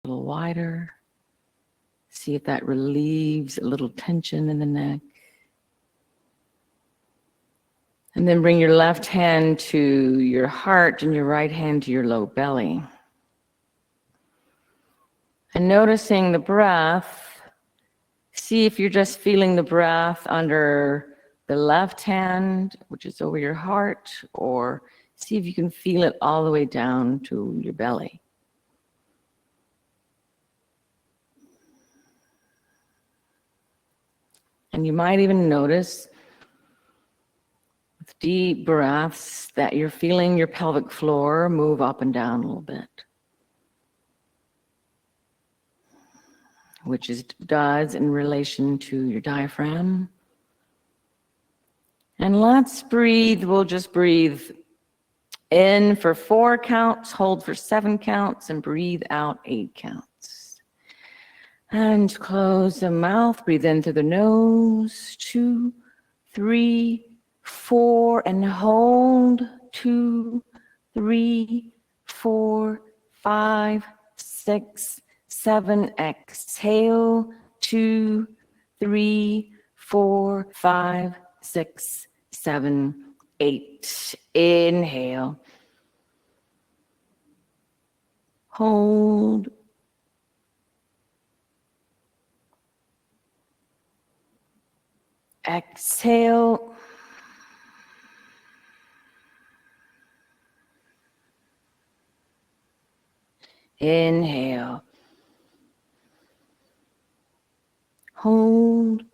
little wider. See if that relieves a little tension in the neck. And then bring your left hand to your heart and your right hand to your low belly. And noticing the breath, see if you're just feeling the breath under the left hand, which is over your heart, or see if you can feel it all the way down to your belly. And you might even notice with deep breaths that you're feeling your pelvic floor move up and down a little bit, which does in relation to your diaphragm. And let's breathe. We'll just breathe in for 4 counts, hold for 7 counts, and breathe out 8 counts. And close the mouth, breathe in through the nose, 2, 3, 4, and hold, 2, 3, 4, 5, 6, 7, exhale, 2, 3, 4, 5, 6, 7, 8. Inhale. Hold. Exhale. Inhale. Hold.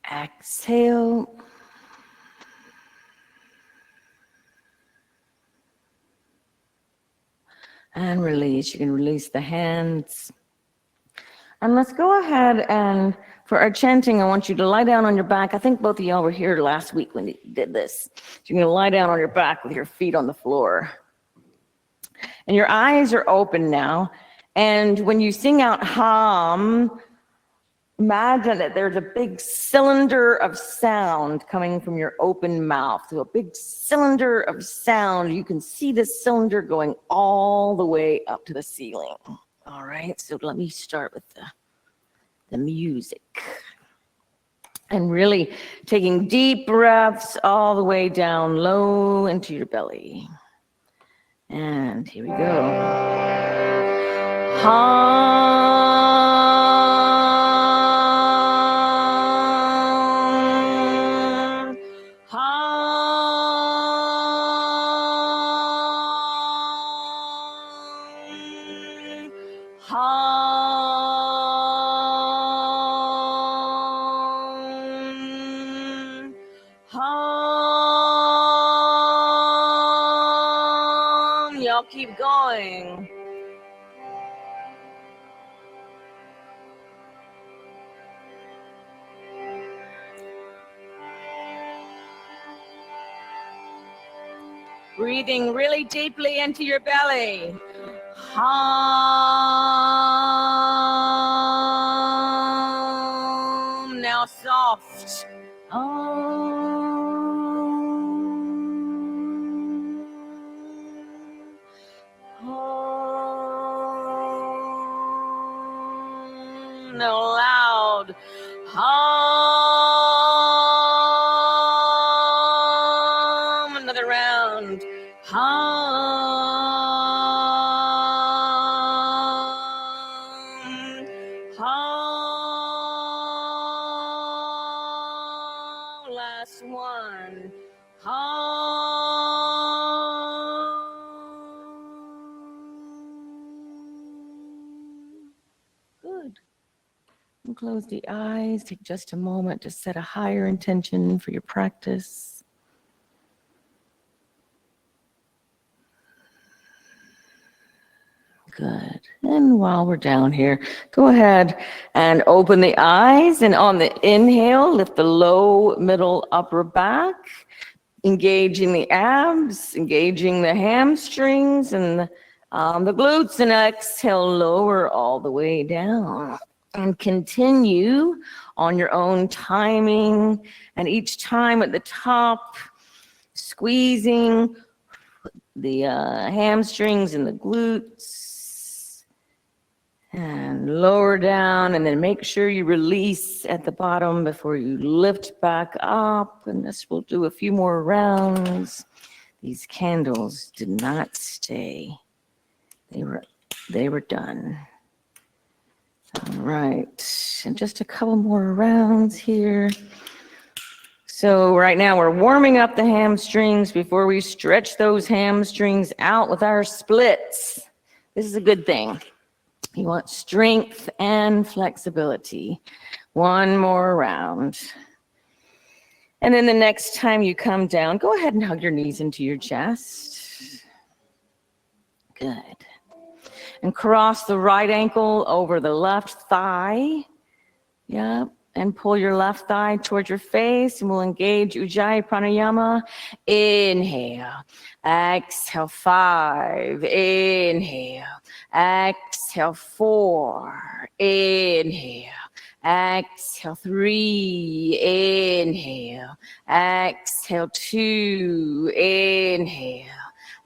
Exhale. And release. You can release the hands. And let's go ahead and for our chanting, I want you to lie down on your back. I think both of y'all were here last week when you did this. So you're going to lie down on your back with your feet on the floor. And your eyes are open now. And when you sing out hum, imagine that there's a big cylinder of sound coming from your open mouth. So a big cylinder of sound. You can see the cylinder going all the way up to the ceiling. All right, so let me start with the music. And really taking deep breaths all the way down low into your belly. And here we go. Hum, hum, hum, hum. Y'all keep going. Breathing really deeply into your belly. Hum. Now soft. Now loud. Hum. Another round. Hum. Hum. Last one. Hum. Good. And close the eyes. Take just a moment to set a higher intention for your practice. Good. And while we're down here, go ahead and open the eyes. And on the inhale, lift the low, middle, upper back, engaging the abs, engaging the hamstrings and the glutes. And exhale, lower all the way down. And continue on your own timing. And each time at the top, squeezing, the hamstrings and the glutes. And lower down, and then make sure you release at the bottom before you lift back up. And this will do a few more rounds. These candles did not stay. They were done. All right, and just a couple more rounds here. So right now we're warming up the hamstrings before we stretch those hamstrings out with our splits. This is a good thing. You want strength and flexibility. One more round. And then the next time you come down, go ahead and hug your knees into your chest. Good. And cross the right ankle over the left thigh. Yep. And pull your left thigh towards your face, and we'll engage Ujjayi Pranayama. Inhale. Exhale, 5. Inhale. Exhale, 4. Inhale. Exhale, 3. Inhale. Exhale, 2. Inhale.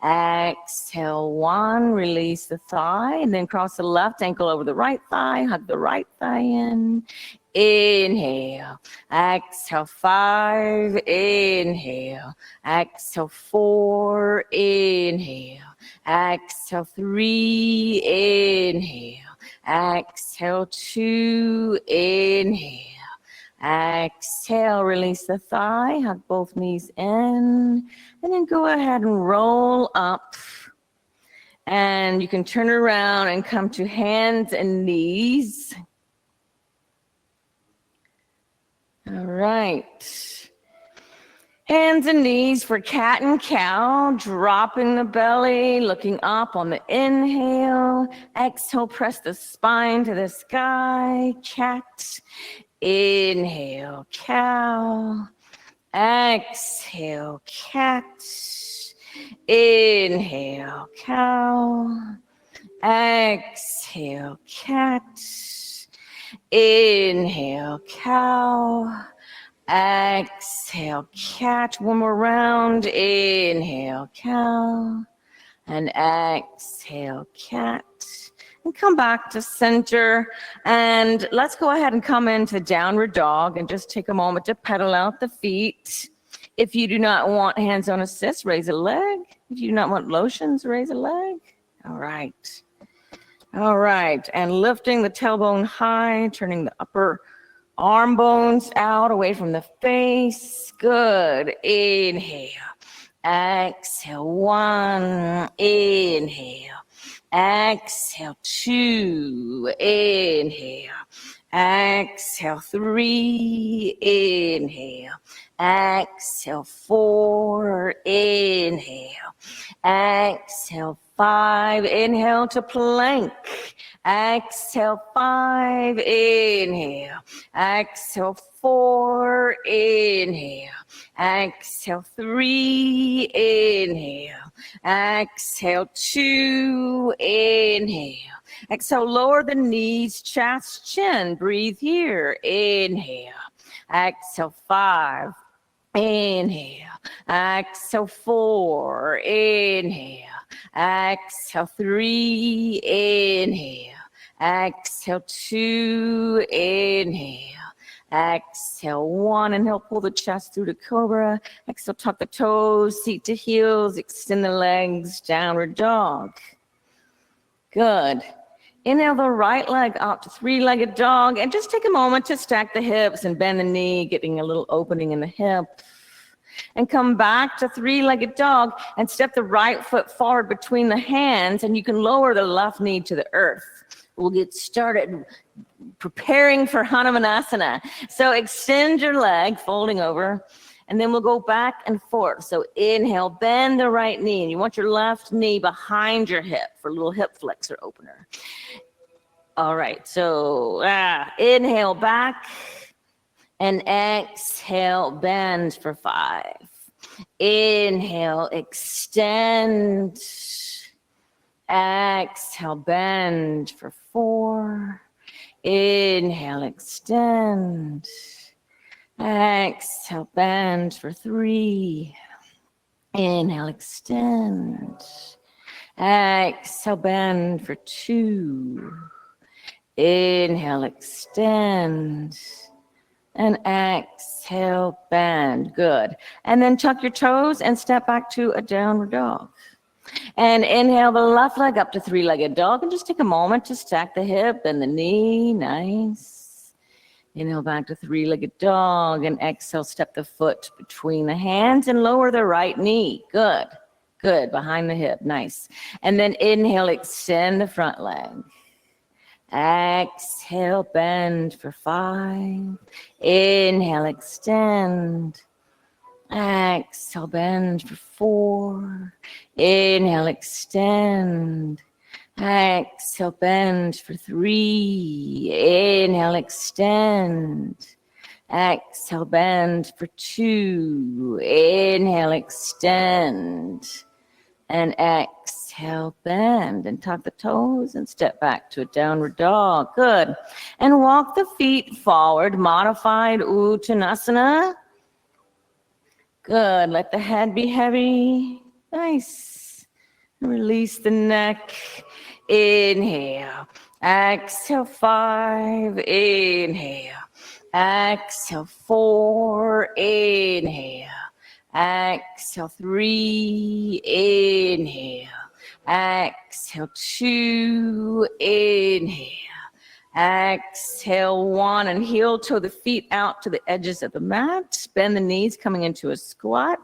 Exhale, 1. Release the thigh, and then cross the left ankle over the right thigh. Hug the right thigh in. Inhale. Exhale, 5. Inhale. Exhale, 4. Inhale. Exhale, 3. Inhale. Exhale, 2. Inhale. Exhale, release the thigh, hug both knees in, and then go ahead and roll up. And you can turn around and come to hands and knees. All right. Hands and knees for cat and cow, dropping the belly, looking up on the inhale. Exhale, press the spine to the sky, cat. Inhale, cow. Exhale, cat. Inhale, cow. Exhale, cat. Inhale, cow. Exhale, cat. One more round. Inhale, cow. And exhale, cat. And come back to center. And let's go ahead and come into downward dog and just take a moment to pedal out the feet. If you do not want hands-on assist, raise a leg. If you do not want lotions, raise a leg. All right. All right. And lifting the tailbone high, turning the upper arm bones out away from the face. Good. Inhale. Exhale. 1. Inhale. Exhale, 2. Inhale. Exhale, 3. Inhale. Exhale, 4. Inhale. Exhale, 5. Inhale to plank. Exhale, 5. Inhale. Exhale, 4. Inhale. Exhale, 3. Inhale. Exhale, 2. Inhale. Exhale, lower the knees, chest, chin. Breathe here. Inhale. Exhale, 5. Inhale. Exhale, 4. Inhale. Exhale, 3. Inhale. Exhale, 2. Inhale. Exhale, 1. Inhale, pull the chest through to cobra. Exhale, tuck the toes, seat to heels, extend the legs, downward dog. Good. Inhale the right leg up to three-legged dog, and just take a moment to stack the hips and bend the knee, getting a little opening in the hip. And come back to three-legged dog and step the right foot forward between the hands, and you can lower the left knee to the earth. We'll get started preparing for Hanumanasana. So extend your leg, folding over, and then we'll go back and forth. So inhale, bend the right knee, and you want your left knee behind your hip for a little hip flexor opener. All right, so inhale back, and exhale, bend for 5. Inhale, extend. Exhale, bend for 4. Inhale, extend. Exhale, bend for 3. Inhale, extend. Exhale, bend for 2. Inhale, extend. And exhale, bend. Good. And then tuck your toes and step back to a downward dog. And inhale the left leg up to 3-legged dog. And just take a moment to stack the hip and the knee. Nice. Inhale back to 3-legged dog. And exhale, step the foot between the hands and lower the right knee. Good. Good. Behind the hip. Nice. And then inhale, extend the front leg. Exhale, bend for 5. Inhale, extend. Exhale, bend for 4. Inhale, extend. Exhale, bend for 3. Inhale, extend. Exhale, bend for 2. Inhale, extend. And exhale, bend and tuck the toes and step back to a downward dog. Good. And walk the feet forward, modified Uttanasana. Good. Let the head be heavy. Nice. Release the neck. Inhale. Exhale, 5. Inhale. Exhale, 4. Inhale. Exhale, 3. Inhale. Exhale, 2. Inhale. Exhale, 1. And heel toe the feet out to the edges of the mat. Bend the knees, coming into a squat.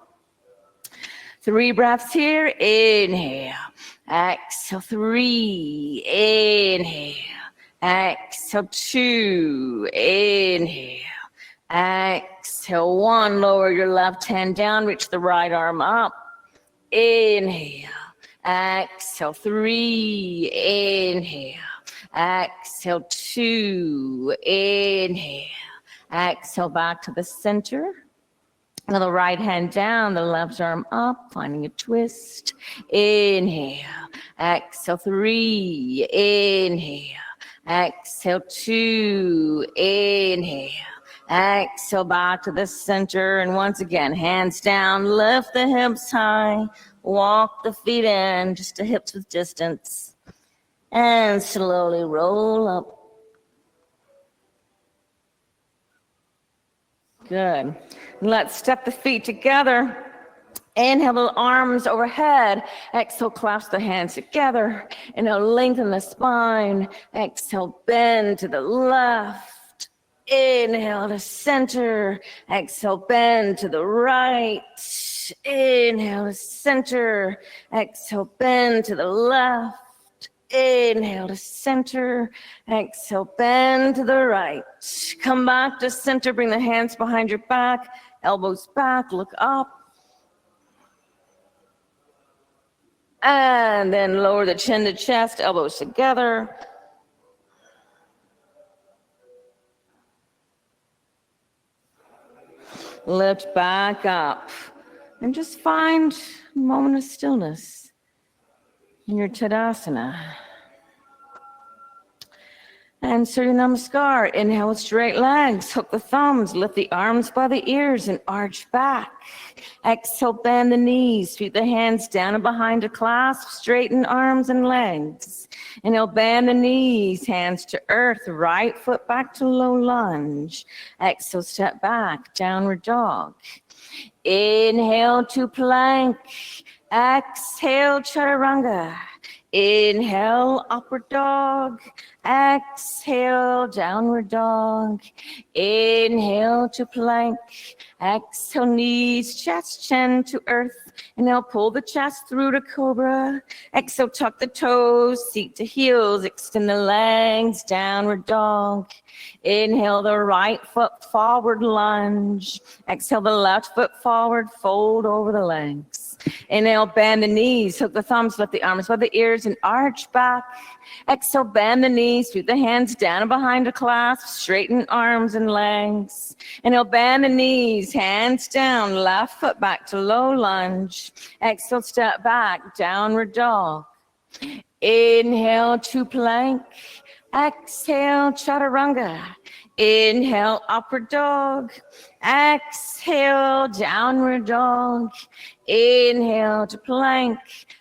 3 breaths here. Inhale. Exhale, 3. Inhale. Exhale, 2. Inhale. Exhale, 1. Lower your left hand down. Reach the right arm up. Inhale. Exhale, 3. Inhale. Exhale, 2. Inhale. Exhale, back to the center. Now the right hand down, the left arm up, finding a twist. Inhale. Exhale, 3. Inhale. Exhale, 2. Inhale. Exhale, back to the center. And once again, hands down, lift the hips high. Walk the feet in, just to hips with distance. And slowly roll up. Good. Let's step the feet together. Inhale, the arms overhead. Exhale, clasp the hands together. Inhale, lengthen the spine. Exhale, bend to the left. Inhale to center. Exhale, bend to the right. Inhale to center. Exhale, bend to the left. Inhale to center. Exhale, bend to the right. Come back to center. Bring the hands behind your back. Elbows back. Look up. And then lower the chin to chest. Elbows together. Lift back up. And just find a moment of stillness in your Tadasana. And Surya Namaskar. Inhale with straight legs. Hook the thumbs. Lift the arms by the ears and arch back. Exhale, bend the knees. Feet the hands down and behind to clasp. Straighten arms and legs. Inhale, bend the knees. Hands to earth. Right foot back to low lunge. Exhale, step back. Downward dog. Inhale to plank. Exhale, chaturanga. Inhale, upward dog. Exhale, downward dog. Inhale to plank. Exhale, knees, chest, chin to earth. Inhale, pull the chest through to cobra. Exhale, tuck the toes, seat to heels. Extend the legs, downward dog. Inhale, the right foot forward, lunge. Exhale, the left foot forward, fold over the legs. Inhale, bend the knees, hook the thumbs, lift the arms by the ears and arch back. Exhale, bend the knees, sweep the hands down and behind to clasp, straighten arms and legs. Inhale, bend the knees, hands down, left foot back to low lunge. Exhale, step back, downward dog. Inhale to plank. Exhale, chaturanga. Inhale, upward dog. Exhale, downward dog. Inhale to plank.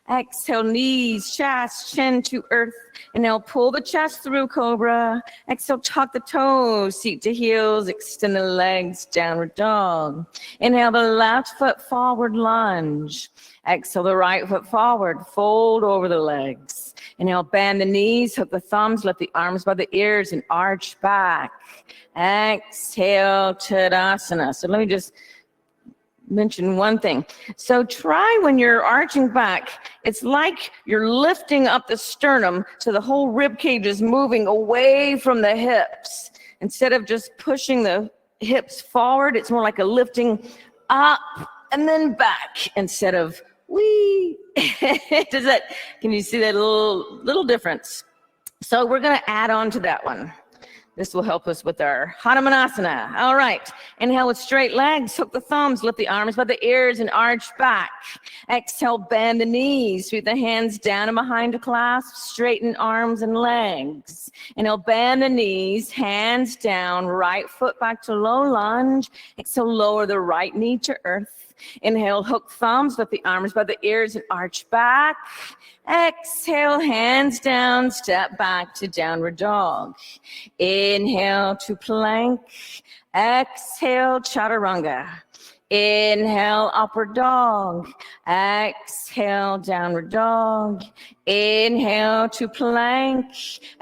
Exhale, knees, chest, chin to earth. Inhale, pull the chest through cobra. Exhale, tuck the toes, seat to heels, extend the legs, downward dog. Inhale, the left foot forward lunge. Exhale, the right foot forward, fold over the legs. Inhale, bend the knees, hook the thumbs, lift the arms by the ears, and arch back. Exhale, Tadasana. So let me just mention one thing. So try when you're arching back, it's like you're lifting up the sternum so the whole rib cage is moving away from the hips. Instead of just pushing the hips forward, it's more like a lifting up and then back instead of wee. Can you see that little difference? So we're going to add on to that one. This will help us with our Hanumanasana. All right. Inhale with straight legs. Hook the thumbs. Lift the arms by the ears and arch back. Exhale, bend the knees. Sweep the hands down and behind to clasp. Straighten arms and legs. Inhale, bend the knees. Hands down. Right foot back to low lunge. Exhale, lower the right knee to earth. Inhale, hook thumbs. Lift the arms by the ears and arch back. Exhale, hands down, step back to downward dog. Inhale to plank. Exhale, chaturanga. Inhale, upward dog. Exhale, downward dog. Inhale to plank.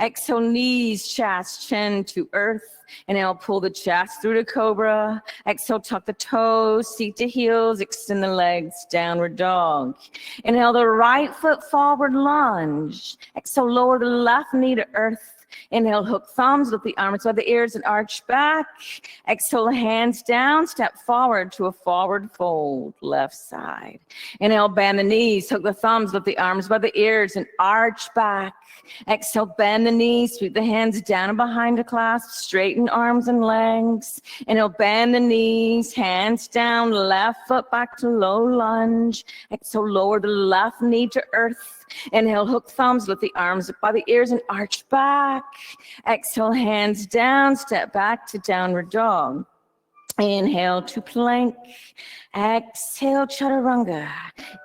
Exhale, knees, chest, chin to earth. Inhale, pull the chest through to cobra. Exhale, tuck the toes, seat to heels, extend the legs, downward dog. Inhale, the right foot forward lunge. Exhale, lower the left knee to earth. Inhale, hook thumbs, lift the arms by the ears and arch back. Exhale, hands down, step forward to a forward fold, left side. Inhale, bend the knees, hook the thumbs, lift the arms by the ears and arch back. Exhale, bend the knees, sweep the hands down and behind to clasp, straighten arms and legs. Inhale, bend the knees, hands down, left foot back to low lunge. Exhale, lower the left knee to earth. Inhale, hook thumbs, lift the arms by the ears and arch back. Exhale, hands down, step back to downward dog. Inhale to plank. Exhale, chaturanga.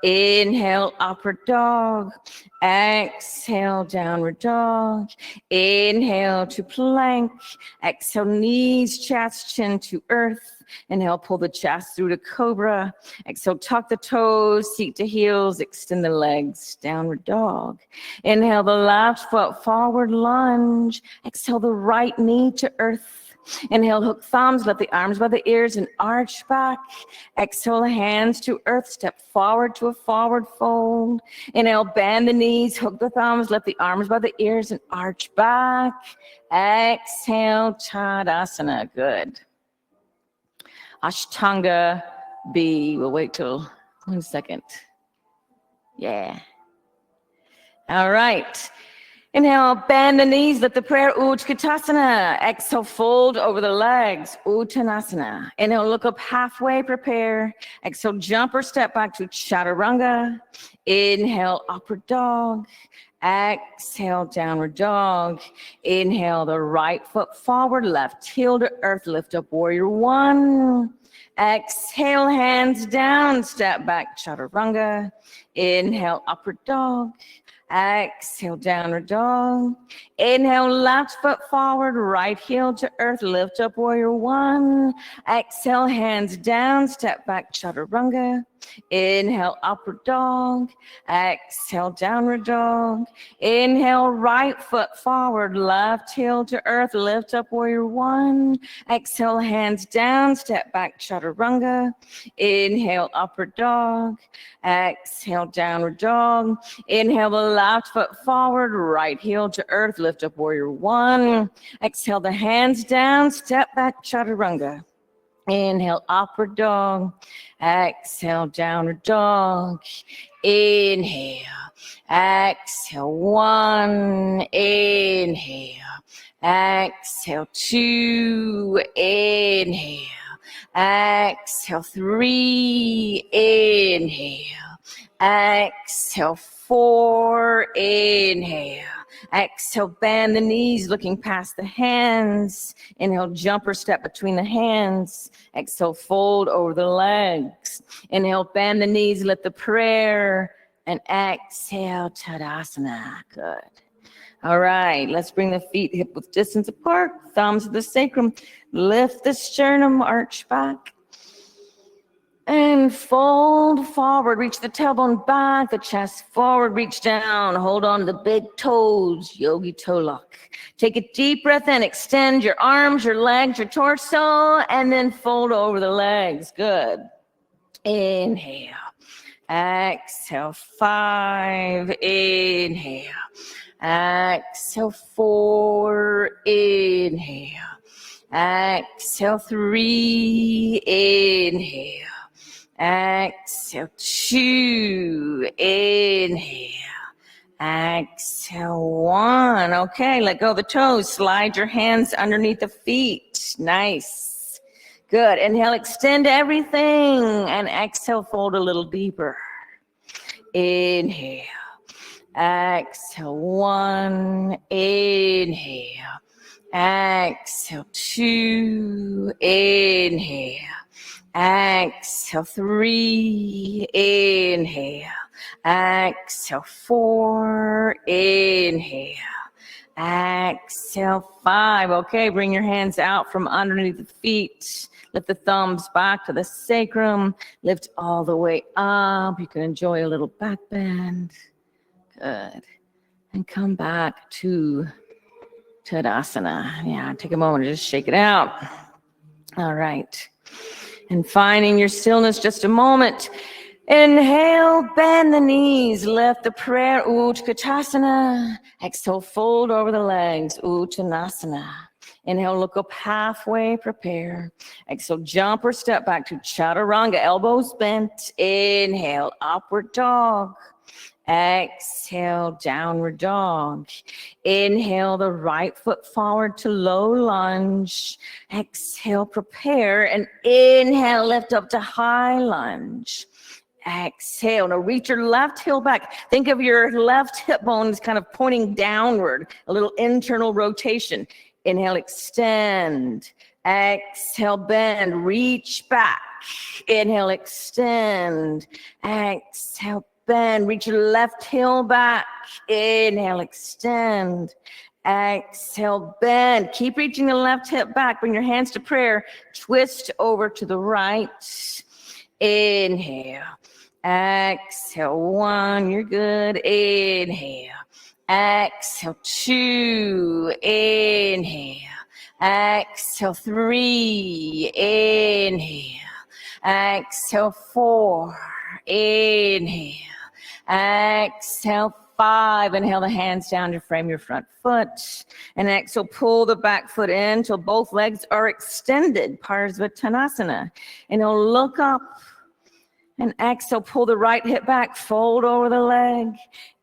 Inhale, upward dog. Exhale, downward dog. Inhale to plank. Exhale, knees, chest, chin to earth. Inhale, pull the chest through to cobra. Exhale, tuck the toes, seat to heels, extend the legs, downward dog. Inhale, the left foot forward lunge. Exhale, the right knee to earth. Inhale, hook thumbs, let the arms by the ears and arch back. Exhale, hands to earth, step forward to a forward fold. Inhale, bend the knees, hook the thumbs, let the arms by the ears and arch back. Exhale, Tadasana. Good. Ashtanga B. We'll wait till 1 second. Yeah. All right. Inhale, bend the knees, let the prayer, Utkatasana. Exhale, fold over the legs, Uttanasana. Inhale, look up halfway, prepare. Exhale, jump or step back to Chaturanga. Inhale, upward dog. Exhale, downward dog. Inhale, the right foot forward, left heel to earth, lift up warrior one. Exhale, hands down, step back, Chaturanga. Inhale, upward dog. Exhale, downward dog. Inhale, left foot forward, right heel to earth, lift up warrior one. Exhale, hands down, step back, chaturanga. Inhale, upward dog. Exhale, downward dog. Inhale, right foot forward, left heel to earth, lift up warrior one. Exhale, hands down, step back, chaturanga. Inhale, upward dog. Exhale, downward dog. Inhale, the left foot forward, right heel to earth, lift up warrior one. Exhale, the hands down, step back, chaturanga. Inhale, upward dog. Exhale, downward dog. Inhale. Exhale, one. Inhale. Exhale, two. Inhale. Exhale, three. Inhale. Exhale, 4, inhale. Exhale, bend the knees, looking past the hands. Inhale, jumper step between the hands. Exhale, fold over the legs. Inhale, bend the knees, lift the prayer. And exhale, Tadasana. Good. All right, let's bring the feet hip width distance apart, thumbs to the sacrum. Lift the sternum, arch back. And fold forward, reach the tailbone back, the chest forward, reach down, hold on to the big toes, yogi toe lock. Take a deep breath in, extend your arms, your legs, your torso, and then fold over the legs. Good. Inhale. Exhale, 5, inhale. Exhale, 4, inhale. Exhale, 3, inhale. Exhale, 2, inhale. Exhale, 1. Okay, let go of the toes. Slide your hands underneath the feet. Nice. Good. Inhale, extend everything. And exhale, fold a little deeper. Inhale. Exhale, 1. Inhale. Exhale, 2. Inhale. Exhale, 3, inhale. Exhale, 4, inhale. Exhale, 5. Okay, bring your hands out from underneath the feet. Lift the thumbs back to the sacrum. Lift all the way up. You can enjoy a little back bend. Good. And come back to Tadasana. Yeah, take a moment to just shake it out. All right. And finding your stillness, just a moment. Inhale, bend the knees, lift the prayer, Utkatasana. Exhale, fold over the legs, Uttanasana. Inhale, look up halfway, prepare. Exhale, jump or step back to Chaturanga, elbows bent. Inhale, upward dog. Exhale, downward dog. Inhale, the right foot forward to low lunge. Exhale, prepare. And inhale, lift up to high lunge. Exhale. Now reach your left heel back. Think of your left hip bones kind of pointing downward, a little internal rotation. Inhale, extend. Exhale, bend. Reach back. Inhale, extend. Exhale, bend. Reach your left heel back. Inhale, extend. Exhale, bend. Keep reaching the left hip back. Bring your hands to prayer. Twist over to the right. Inhale. Exhale, 1. You're good. Inhale. Exhale, 2. Inhale. Exhale, 3. Inhale. Exhale, 4. Inhale. Exhale, 5. Inhale the hands down to frame your front foot. And exhale, pull the back foot in till both legs are extended, Parsvottanasana. And you'll look up. And exhale, pull the right hip back, fold over the leg.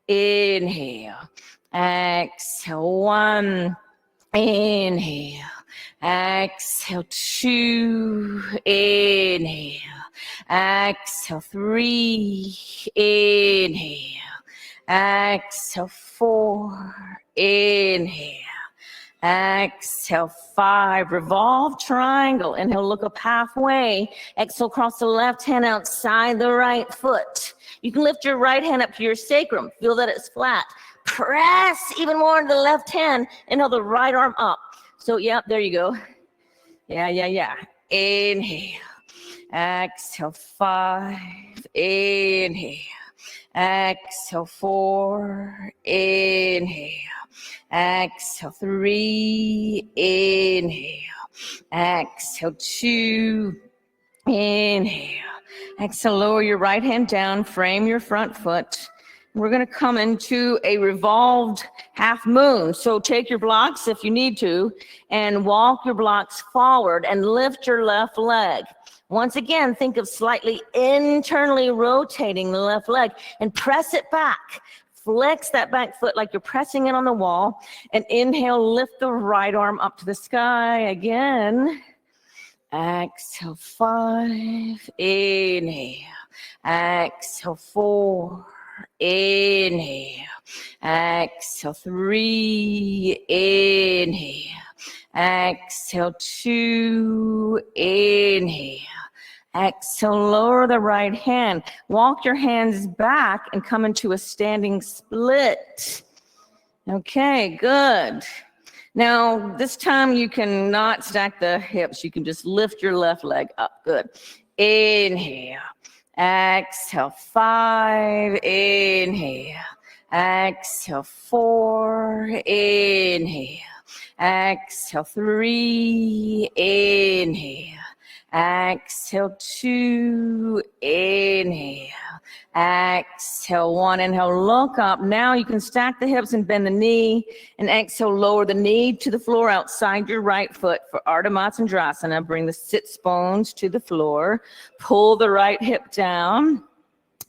Inhale. Exhale, 1. Inhale. Exhale, 2. Inhale. Exhale, 3. Inhale. Exhale, 4. Inhale. Exhale, 5. Revolve triangle. Inhale, look up halfway. Exhale, cross the left hand outside the right foot. You can lift your right hand up to your sacrum. Feel that it's flat. Press even more into the left hand. Inhale, the right arm up. So, yeah, there you go. Yeah. Inhale. Exhale, 5. Inhale. Exhale, 4. Inhale. Exhale, 3. Inhale. Exhale, 2. Inhale. Exhale, lower your right hand down, frame your front foot. We're going to come into a revolved half moon. So take your blocks if you need to and walk your blocks forward and lift your left leg. Once again, think of slightly internally rotating the left leg and press it back. Flex that back foot like you're pressing it on the wall. And inhale, lift the right arm up to the sky again. Exhale, 5. Inhale. Exhale, 4. Inhale. Exhale, 3. Inhale. Exhale, 2. Inhale. Exhale, lower the right hand. Walk your hands back and come into a standing split. Okay, good. Now, this time you can not stack the hips. You can just lift your left leg up. Good. Inhale. Exhale, 5. Inhale. Exhale, 4. Inhale. Exhale, 3. Inhale. Exhale, 2. Inhale. Exhale, 1. Inhale, look up. Now you can stack the hips and bend the knee. And exhale, lower the knee to the floor outside your right foot for Ardha Matsyendrasana. Bring the sits bones to the floor. Pull the right hip down.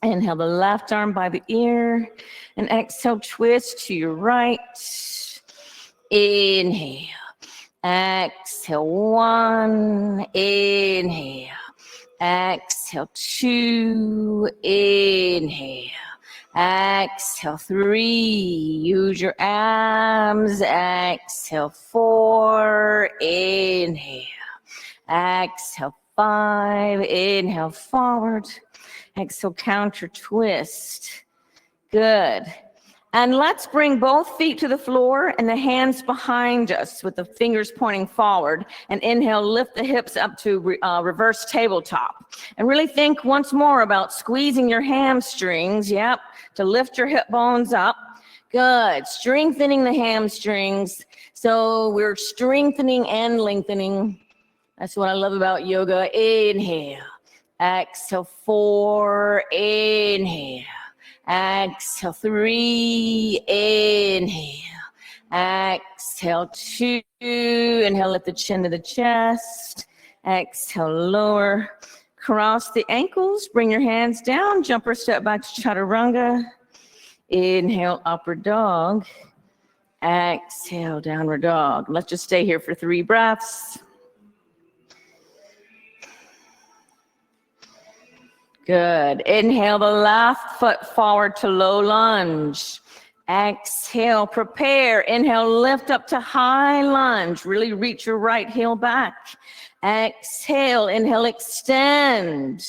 Inhale the left arm by the ear. And exhale, twist to your right. Inhale. Exhale, 1. Inhale. Exhale, 2. Inhale. Exhale, 3. Use your abs. Exhale, 4. Inhale. Exhale, 5. Inhale, forward. Exhale, counter twist. Good. And let's bring both feet to the floor and the hands behind us with the fingers pointing forward. And inhale, lift the hips up to reverse tabletop. And really think once more about squeezing your hamstrings, yep, to lift your hip bones up. Good. Strengthening the hamstrings. So we're strengthening and lengthening. That's what I love about yoga. Inhale. Exhale, 4. Inhale. Exhale, 3. Inhale. Exhale, 2. Inhale, lift the chin to the chest. Exhale, lower. Cross the ankles. Bring your hands down. Jump or step back to chaturanga. Inhale, upward dog. Exhale, downward dog. Let's just stay here for 3 breaths. Good. Inhale the left foot forward to low lunge. Exhale, prepare. Inhale, lift up to high lunge. Really reach your right heel back. Exhale, inhale, extend.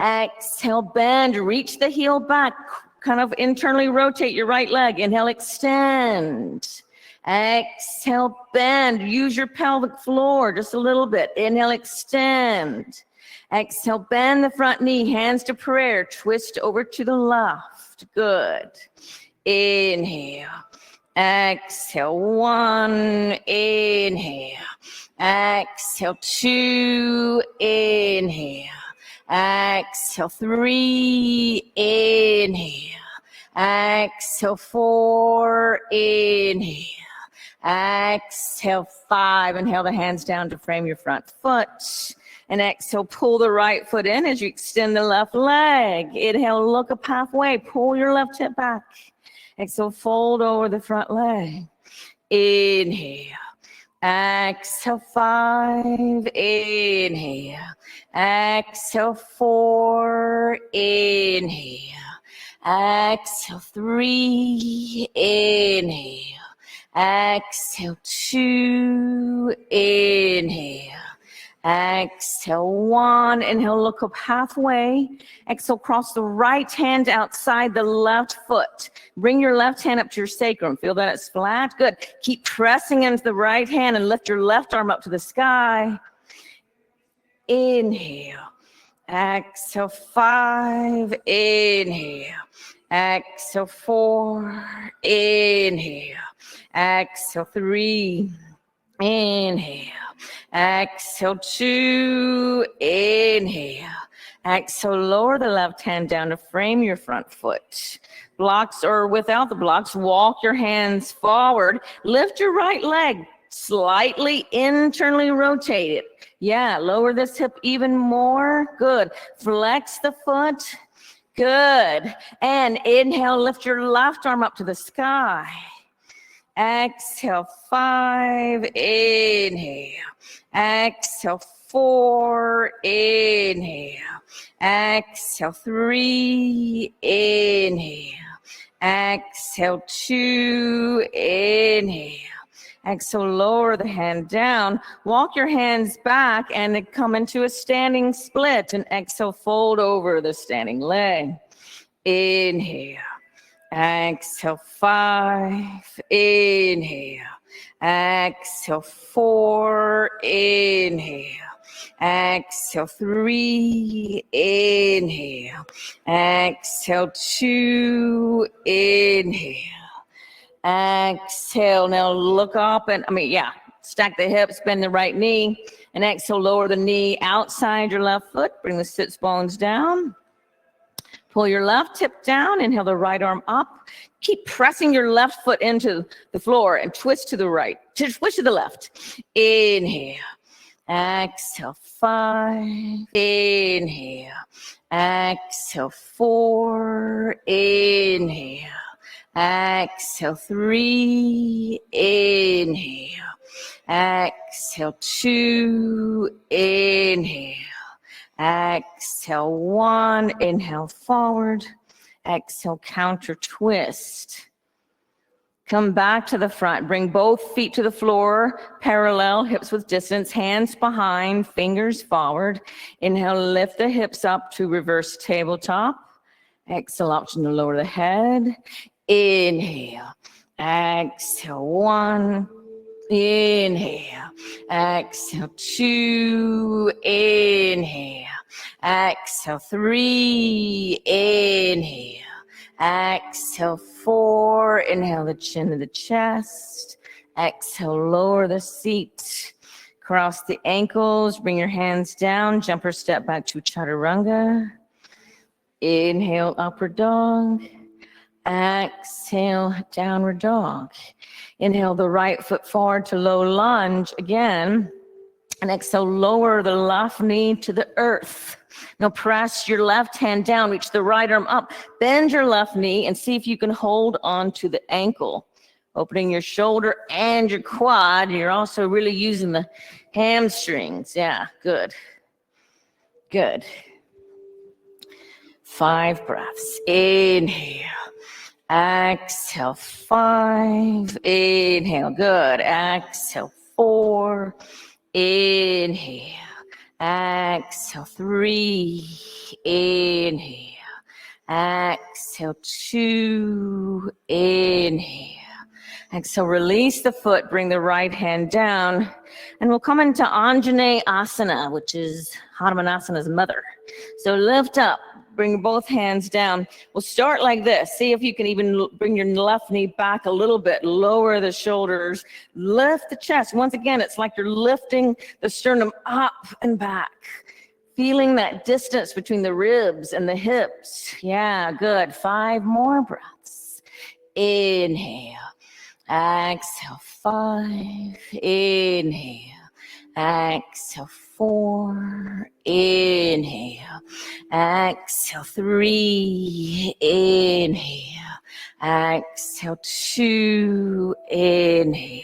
Exhale, bend. Reach the heel back. Kind of internally rotate your right leg. Inhale, extend. Exhale, bend. Use your pelvic floor just a little bit. Inhale, extend. Exhale, bend the front knee, hands to prayer, twist over to the left. Good. Inhale. Exhale, 1. Inhale. Exhale, 2. Inhale. Exhale, 3. Inhale. Exhale, 4. Inhale. Exhale, 5. Inhale the hands down to frame your front foot. And exhale, pull the right foot in as you extend the left leg. Inhale, look up halfway. Pull your left hip back. Exhale, fold over the front leg. Inhale. Exhale, 5. Inhale. Exhale, 4. Inhale. Exhale, 3. Inhale. Exhale, 2. Inhale. Exhale, 1. Inhale, look up halfway. Exhale, cross the right hand outside the left foot. Bring your left hand up to your sacrum. Feel that it's flat? Good. Keep pressing into the right hand and lift your left arm up to the sky. Inhale. Exhale, 5. Inhale. Exhale, 4. Inhale. Exhale, 3. Inhale. Exhale, 2. Inhale. Exhale, lower the left hand down to frame your front foot. Blocks or without the blocks, walk your hands forward. Lift your right leg, slightly internally rotate it. Yeah, lower this hip even more. Good. Flex the foot. Good. And inhale, lift your left arm up to the sky. Exhale, 5. Inhale. Exhale, 4, inhale. Exhale, 3, inhale. Exhale, 2, inhale. Exhale, lower the hand down. Walk your hands back and then come into a standing split. And exhale, fold over the standing leg. Inhale. Exhale, 5, inhale. Exhale, 4, inhale. Exhale, 3, inhale. Exhale, 2, inhale. Exhale, now look up and, stack the hips, bend the right knee. And exhale, lower the knee outside your left foot. Bring the sits bones down. Pull your left hip down, inhale the right arm up. Keep pressing your left foot into the floor and twist to the right, twist to the left. Inhale, exhale, 5, inhale, exhale, 4, inhale, exhale, 3, inhale, exhale, 2, inhale. Exhale, 1, inhale forward. Exhale, counter twist. Come back to the front. Bring both feet to the floor, parallel, hips with distance, hands behind, fingers forward. Inhale, lift the hips up to reverse tabletop. Exhale, option to lower the head. Inhale. Exhale, 1. Inhale, exhale, 2, inhale, exhale, 3, inhale, exhale, 4, inhale the chin to the chest, exhale, lower the seat, cross the ankles, bring your hands down, jumper step back to chaturanga, inhale, upward dog, exhale, downward dog. Inhale the right foot forward to low lunge again. And exhale, lower the left knee to the earth. Now press your left hand down, reach the right arm up. Bend your left knee and see if you can hold on to the ankle. Opening your shoulder and your quad. You're also really using the hamstrings. Yeah, good. Good. 5 breaths. Inhale. Exhale, 5, inhale, good. Exhale, 4, inhale. Exhale, 3, inhale. Exhale, 2, inhale. Exhale, release the foot, bring the right hand down, and we'll come into Anjane Asana, which is Hanumanasana's mother. So lift up. Bring both hands down. We'll start like this. See if you can even bring your left knee back a little bit. Lower the shoulders. Lift the chest. Once again, it's like you're lifting the sternum up and back. Feeling that distance between the ribs and the hips. Yeah, good. 5 more breaths. Inhale. Exhale, 5. Inhale. Exhale, 4, inhale, exhale, 3, inhale, exhale, 2, inhale,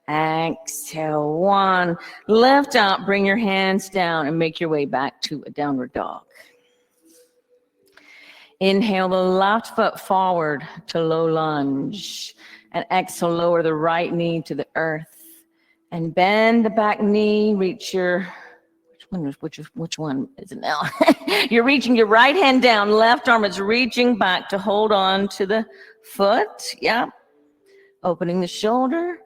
exhale, 1, lift up, bring your hands down and make your way back to a downward dog. Inhale the left foot forward to low lunge and exhale, lower the right knee to the earth. And bend the back knee, reach your, which one is it now? You're reaching your right hand down, left arm is reaching back to hold on to the foot. Yeah. Opening the shoulder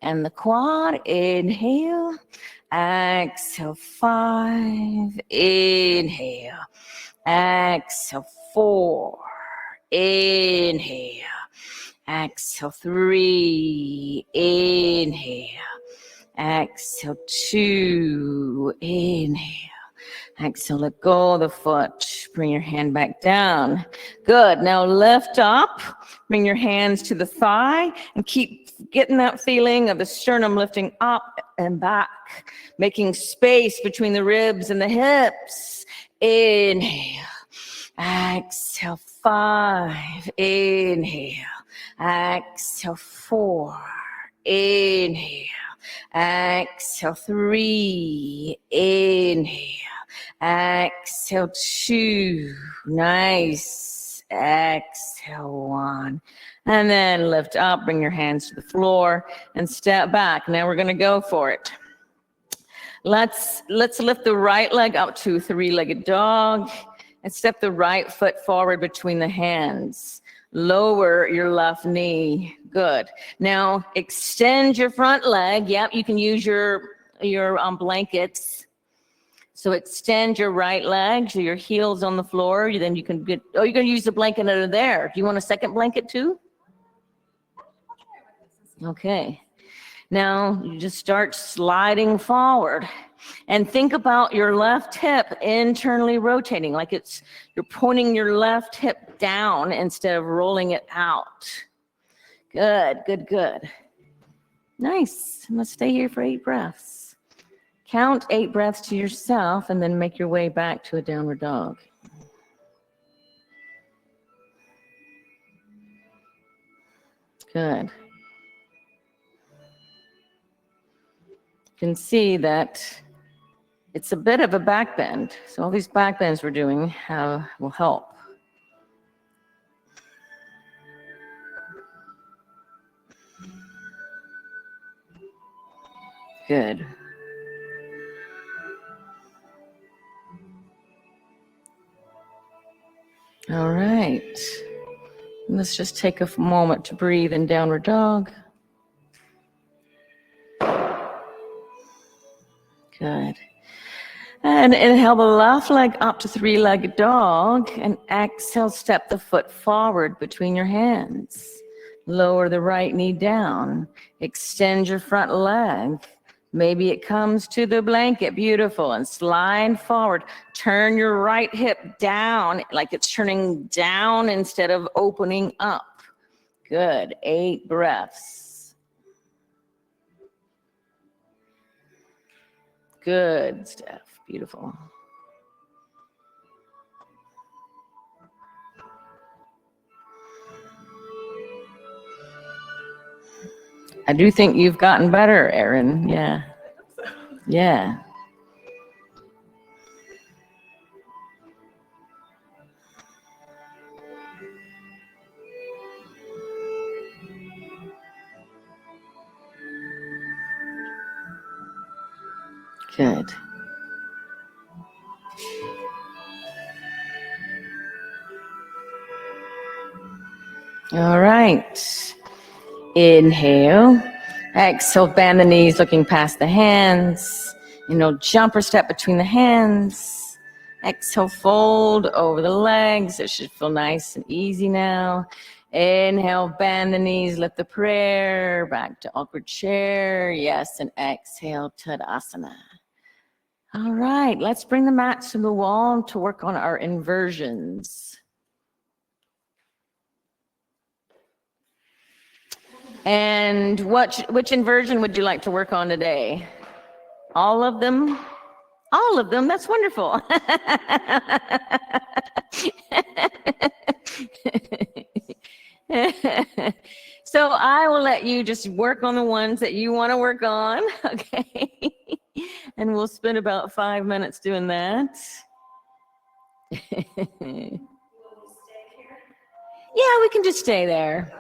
and the quad. Inhale. Exhale, 5. Inhale. Exhale, 4. Inhale. Exhale, 3. Inhale. Exhale, 2, inhale. Exhale, let go of the foot. Bring your hand back down. Good. Now lift up. Bring your hands to the thigh and keep getting that feeling of the sternum lifting up and back, making space between the ribs and the hips. Inhale. Exhale, 5. Inhale. Exhale, 4. Inhale. Exhale, 3. Inhale. Exhale, 2. Nice. Exhale, 1. And then lift up, bring your hands to the floor and step back. Now we're going to go for it. Let's lift the right leg up to three-legged dog and step the right foot forward between the hands. Lower your left knee. Good. Now extend your front leg. Yep, you can use your blankets. So extend your right leg so your heels on the floor. Then you can get, you're going to use the blanket under there. Do you want a second blanket too? Okay. Now you just start sliding forward and think about your left hip internally rotating, like you're pointing your left hip down instead of rolling it out. Good, good, good. Nice. Let's stay here for 8 breaths. Count 8 breaths to yourself and then make your way back to a downward dog. Good. You can see that it's a bit of a back bend. So all these back bends we're doing will help. Good. All right. Let's just take a moment to breathe in downward dog. Good. And inhale the left leg up to three-legged dog and exhale, step the foot forward between your hands. Lower the right knee down. Extend your front leg. Maybe it comes to the blanket. Beautiful. And slide forward. Turn your right hip down like it's turning down instead of opening up. Good. 8 breaths. Good, Steph. Beautiful. I do think you've gotten better, Erin. Yeah. Yeah. Good. All right. Inhale. Exhale, bend the knees, looking past the hands. Jumper step between the hands. Exhale, fold over the legs. It should feel nice and easy now. Inhale, bend the knees, lift the prayer, back to awkward chair. Yes, and exhale, Tadasana. All right, let's bring the mats to the wall to work on our inversions. And which inversion would you like to work on today? All of them? All of them, that's wonderful. So I will let you just work on the ones that you want to work on, okay? And we'll spend about 5 minutes doing that. Yeah, we can just stay there.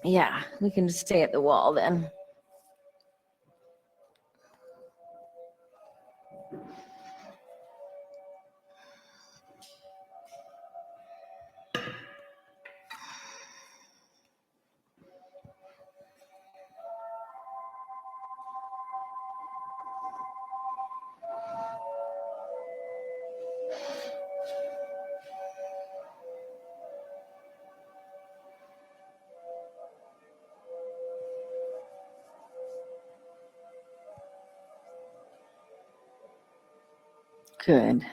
Yeah, we can just stay at the wall then. Good.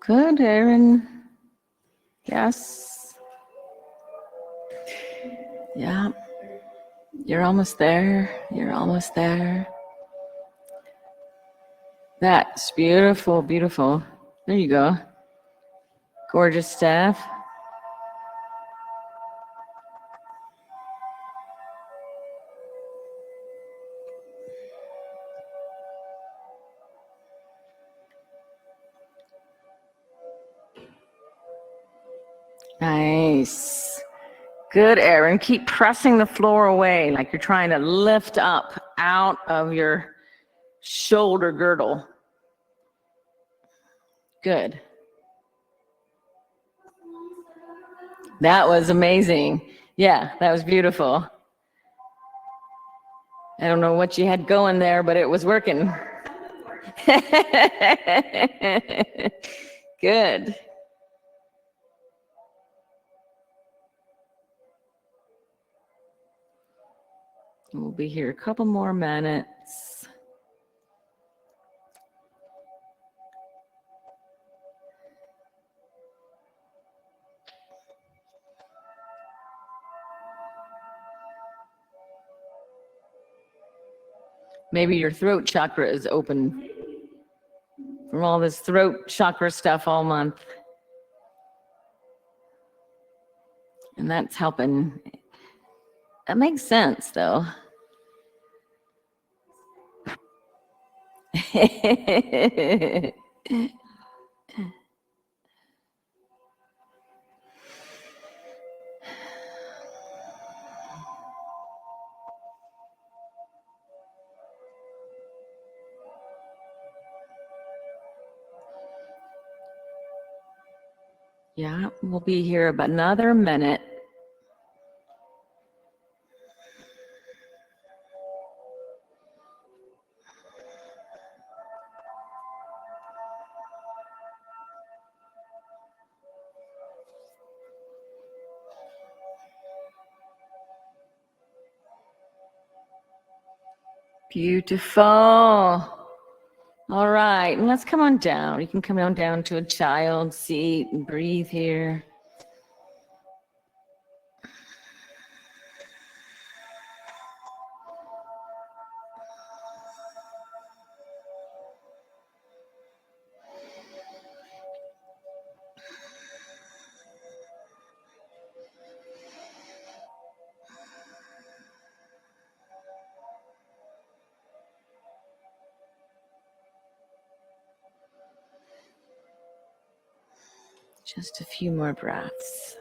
Good, Erin. Yes. Yeah. You're almost there. You're almost there. That's beautiful, beautiful. There you go. Gorgeous, Steph. Nice. Good, Aaron. Keep pressing the floor away like you're trying to lift up out of your shoulder girdle. Good. That was amazing. Yeah, that was beautiful. I don't know what you had going there, but it was working. Good. We'll be here a couple more minutes. Maybe your throat chakra is open from all this throat chakra stuff all month. And that's helping. That makes sense, though. Yeah, we'll be here about another minute. Beautiful. All right, and let's come on down. You can come on down to a child seat and breathe here. Just a few more breaths.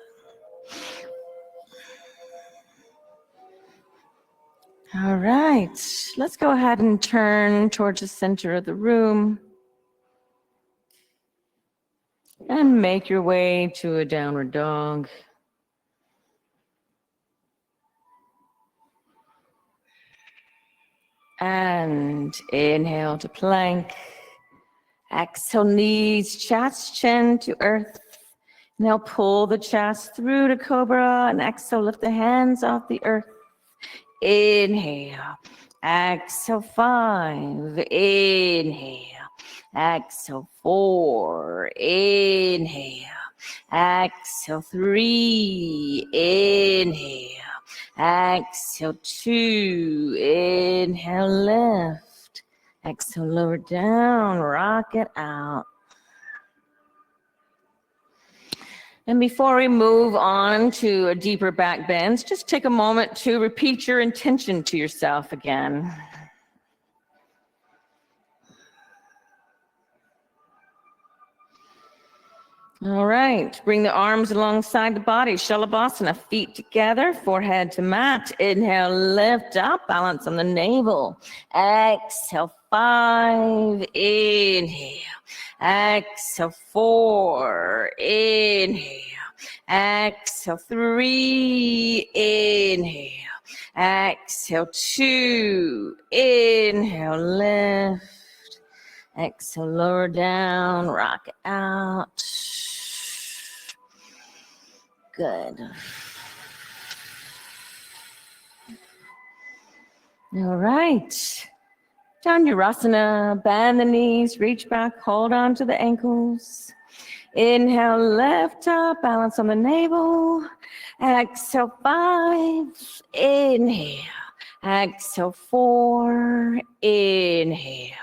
All right, let's go ahead and turn towards the center of the room and make your way to a downward dog. And inhale to plank. Exhale, knees, chest, chin to earth. Now pull the chest through to cobra and exhale, lift the hands off the earth. Inhale, exhale, 5, inhale, exhale, 4, inhale, exhale, 3, inhale, exhale, 2, inhale, lift, exhale, lower down, rock it out. And before we move on to a deeper back bends, just take a moment to repeat your intention to yourself again. All right, bring the arms alongside the body, Shalabhasana, feet together, forehead to mat. Inhale, lift up, balance on the navel. Exhale, 5, inhale. Exhale, 4, inhale. Exhale, 3, inhale. Exhale, 2, inhale, lift. Exhale, lower down, rock it out. Good. All right. Dhanurasana, bend the knees, reach back, hold on to the ankles. Inhale, lift up, balance on the navel. Exhale, 5, inhale. Exhale, 4, inhale.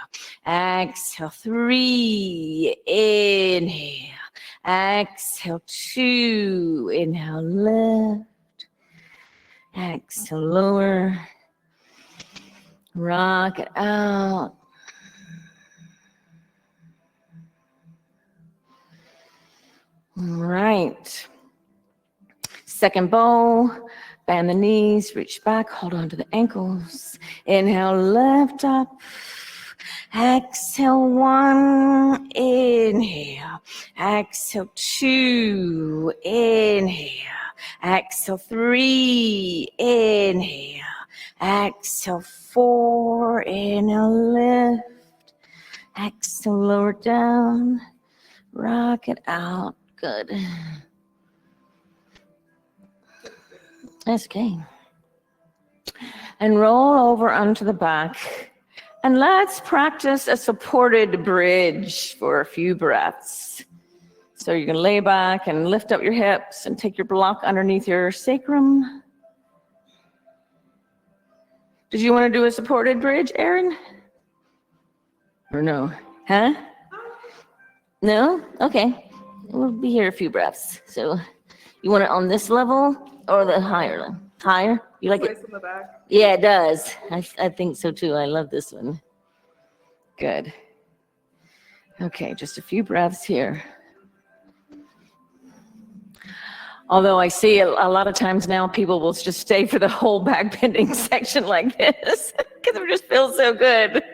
Exhale, 3, inhale. Exhale, 2, inhale, lift. Exhale, lower. Rock it out. All right. Second bow, bend the knees, reach back, hold on to the ankles. Inhale, lift up. Exhale, 1, inhale. Exhale, 2, inhale. Exhale, 3, inhale. Exhale, 4, inhale, lift. Exhale, lower down. Rock it out. Good. That's okay. And roll over onto the back. And let's practice a supported bridge for a few breaths. So you can lay back and lift up your hips and take your block underneath your sacrum. Did you want to do a supported bridge, Erin? Or no? Huh? No? Okay. We'll be here a few breaths. So you want it on this level or the higher level? Higher? You like it? In the back. Yeah, it does. I think so too. I love this one. Good. Okay, just a few breaths here. Although I see a lot of times now people will just stay for the whole back bending section like this because it just feels so good.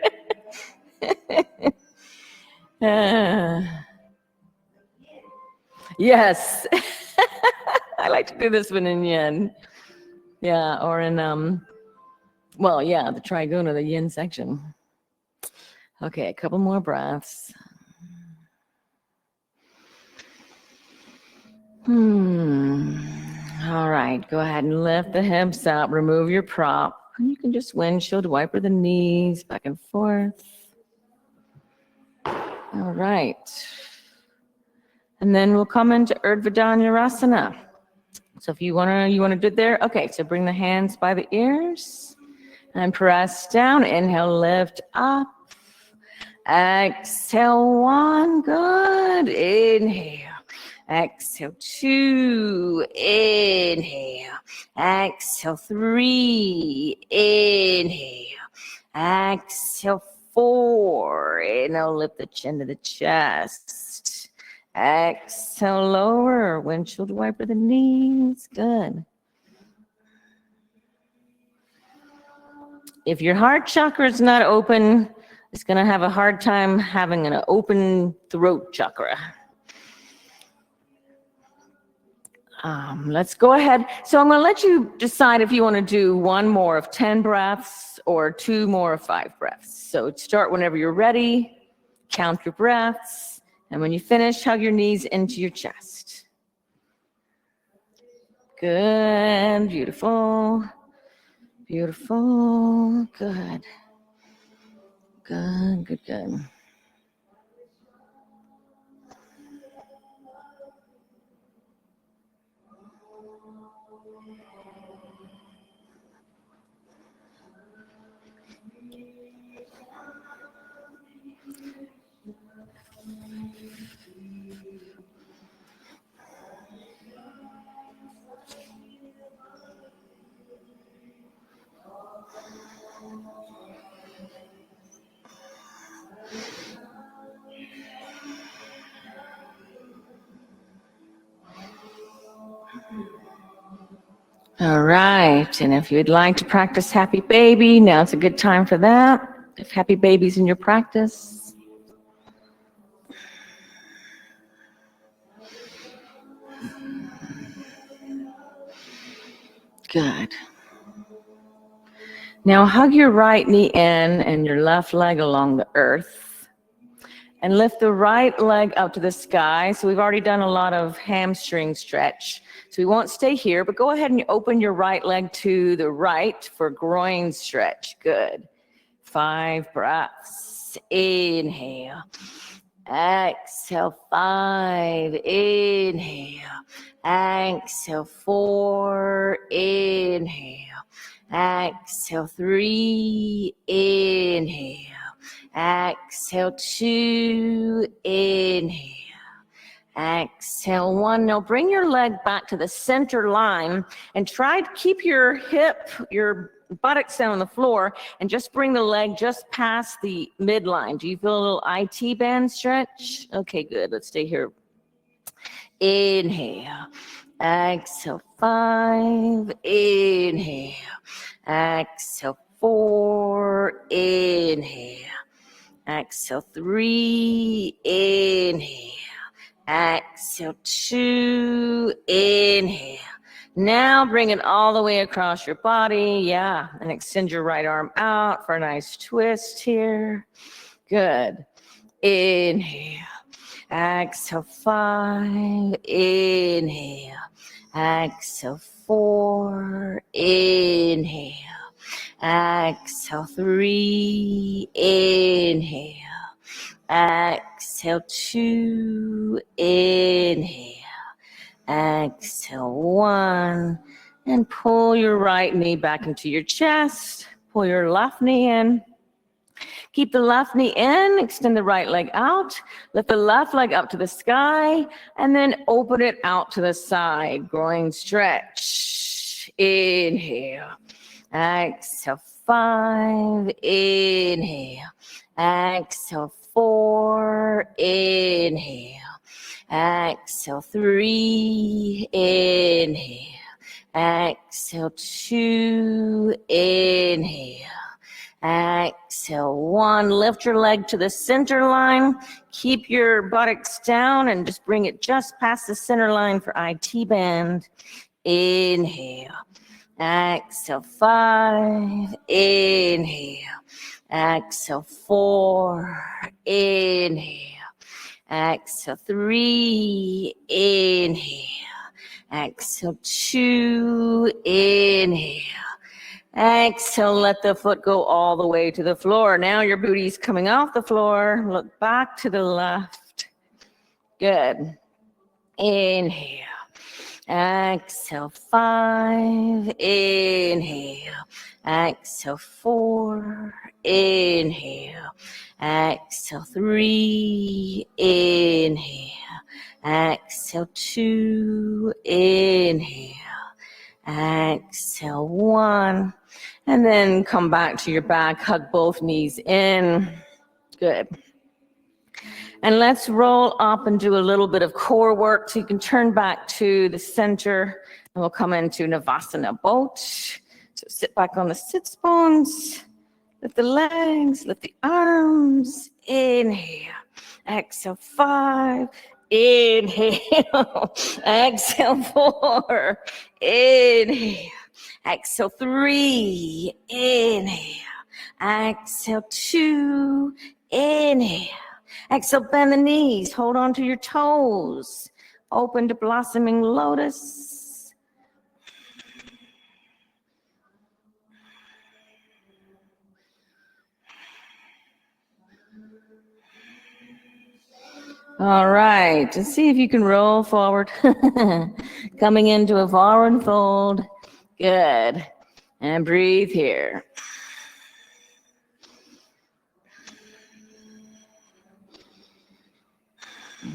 Yes. I like to do this one in yin. Yeah, or in, well, yeah, the trigona, the yin section. Okay, a couple more breaths. All right, go ahead and lift the hips up, remove your prop. And you can just windshield wiper the knees back and forth. All right. And then we'll come into Urdhva. So if you wanna do it there, okay, so bring the hands by the ears and press down. Inhale, lift up. Exhale, 1, good. Inhale. Exhale, 2, inhale. Exhale, 3, inhale. Exhale, 4, inhale, lift the chin to the chest. Exhale, lower, windshield wiper the knees, good. If your heart chakra is not open, it's gonna have a hard time having an open throat chakra. Let's go ahead. So I'm going to let you decide if you want to do one more of 10 breaths or 2 more of 5 breaths. So start whenever you're ready, count your breaths, and when you finish, hug your knees into your chest. Good, beautiful, beautiful, good, good, good, good. All right, and if you'd like to practice Happy Baby, now's a good time for that. If Happy Baby's in your practice. Good. Now hug your right knee in and your left leg along the earth. And lift the right leg up to the sky. So we've already done a lot of hamstring stretch. So we won't stay here, but go ahead and open your right leg to the right for groin stretch. Good. 5 breaths. Inhale. Exhale, 5. Inhale. Exhale, 4. Inhale. Exhale, 3. Inhale. Exhale, 2, inhale. Exhale, 1. Now bring your leg back to the center line and try to keep your hip, your buttocks down on the floor, and just bring the leg just past the midline. Do you feel a little IT band stretch? Okay, good. Let's stay here. Inhale. Exhale, 5. Inhale. Exhale, 4. Inhale. Exhale, 3. Inhale. Exhale, 2. Inhale. Now bring it all the way across your body. Yeah. And extend your right arm out for a nice twist here. Good. Inhale. Exhale, 5. Inhale. Exhale, 4. Inhale. Exhale, 3. Inhale. Exhale, 2. Inhale. Exhale, 1. And pull your right knee back into your chest. Pull your left knee in. Keep the left knee in, extend the right leg out, lift the left leg up to the sky, and then open it out to the side, groin stretch. Inhale. Exhale, 5. Inhale. Exhale, 4. Inhale. Exhale, 3. Inhale. Exhale, 2. Inhale. Exhale, 1. Lift your leg to the center line. Keep your buttocks down and just bring it just past the center line for IT bend. Inhale. Exhale, 5. Inhale. Exhale, 4. Inhale. Exhale, 3. Inhale. Exhale, 2. Inhale. Exhale, let the foot go all the way to the floor. Now your booty's coming off the floor. Look back to the left. Good. Inhale. Exhale, 5. Inhale. Exhale, 4. Inhale. Exhale, 3. Inhale. Exhale, 2. Inhale. Exhale, 1. And then come back to your back, hug both knees in. Good. And let's roll up and do a little bit of core work. So you can turn back to the center and we'll come into Navasana boat. So sit back on the sit bones, lift the legs, lift the arms. Inhale. Exhale, 5. Inhale. Exhale, 4. Inhale. Exhale, 3. Inhale. Exhale, 2. Inhale. Exhale, bend the knees. Hold on to your toes. Open to blossoming lotus. All right, to see if you can roll forward. Coming into a forward fold. Good. And breathe here.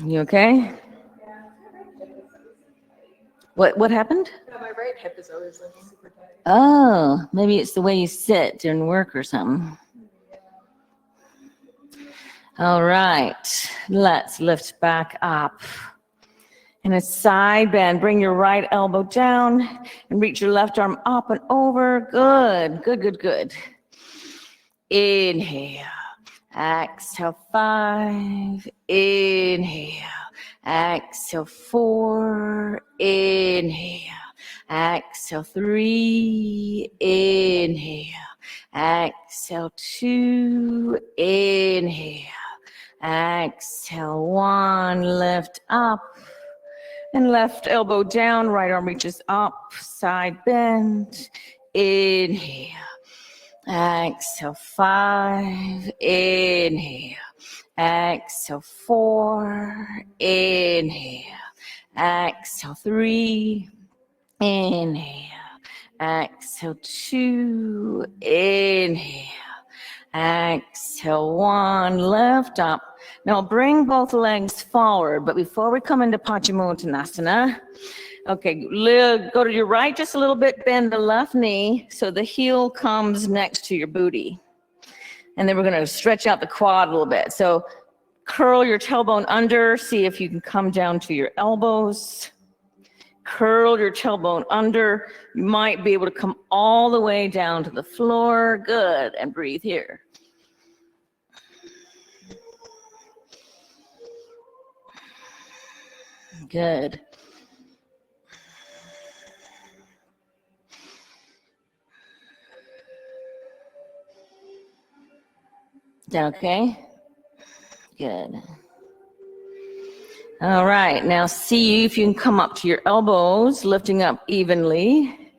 You okay? What happened? Yeah, my right hip is always like super tight. Oh, maybe it's the way you sit during work or something. All right, let's lift back up. And a side bend, bring your right elbow down and reach your left arm up and over. Good, good, good, good. Inhale, exhale, 5. Inhale, exhale, 4. Inhale, exhale, 3. Inhale, exhale, 2. Inhale. Exhale, 1, lift up, and left elbow down, right arm reaches up, side bend, inhale, exhale, 5, inhale, exhale, 4, inhale, exhale, 3, inhale, exhale, 2, inhale, exhale, 1, lift up. Now bring both legs forward, but before we come into Paschimottanasana, okay, go to your right just a little bit, bend the left knee so the heel comes next to your booty. And then we're gonna stretch out the quad a little bit. So curl your tailbone under, see if you can come down to your elbows. Curl your tailbone under. You might be able to come all the way down to the floor. Good. And breathe here. Good. Is that okay? Good. All right, now see if you can come up to your elbows, lifting up evenly.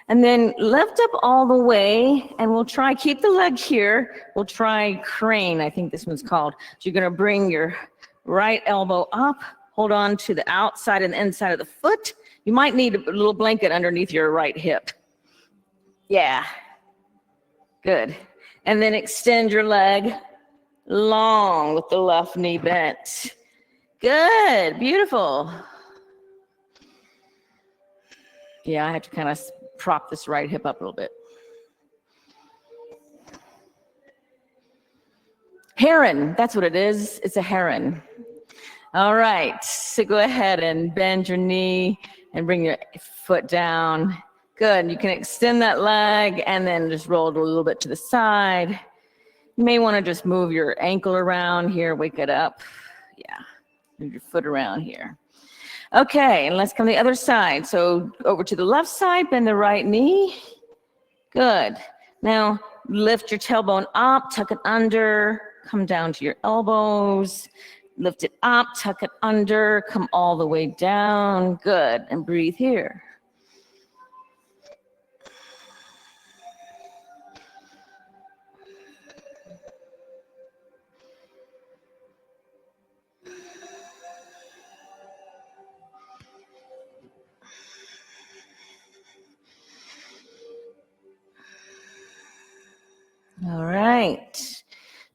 And then lift up all the way, and we'll try, keep the leg here. We'll try crane, I think this one's called. So you're gonna bring your right elbow up, hold on to the outside and inside of the foot. You might need a little blanket underneath your right hip. Yeah, good. And then extend your leg long with the left knee bent. Good, beautiful. Yeah, I have to kind of prop this right hip up a little bit. Heron, that's what it is. It's a heron. All right, so go ahead and bend your knee and bring your foot down. Good, you can extend that leg and then just roll it a little bit to the side. You may want to just move your ankle around here, wake it up. Yeah, move your foot around here. Okay, and let's come to the other side. So over to the left side, bend the right knee. Good. Now lift your tailbone up, tuck it under, come down to your elbows. Lift it up, tuck it under, come all the way down. Good, and breathe here. All right.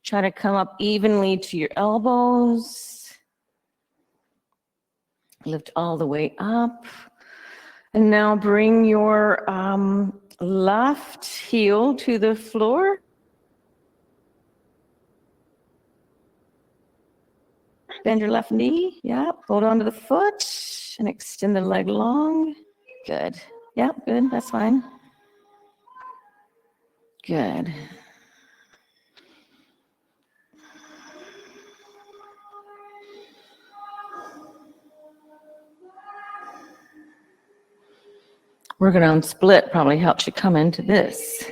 Try to come up evenly to your elbows. Lift all the way up. And now bring your left heel to the floor. Bend your left knee. Yep. Hold on to the foot and extend the leg long. Good. Yep, good. That's fine. Good. Working on split probably helps you come into this.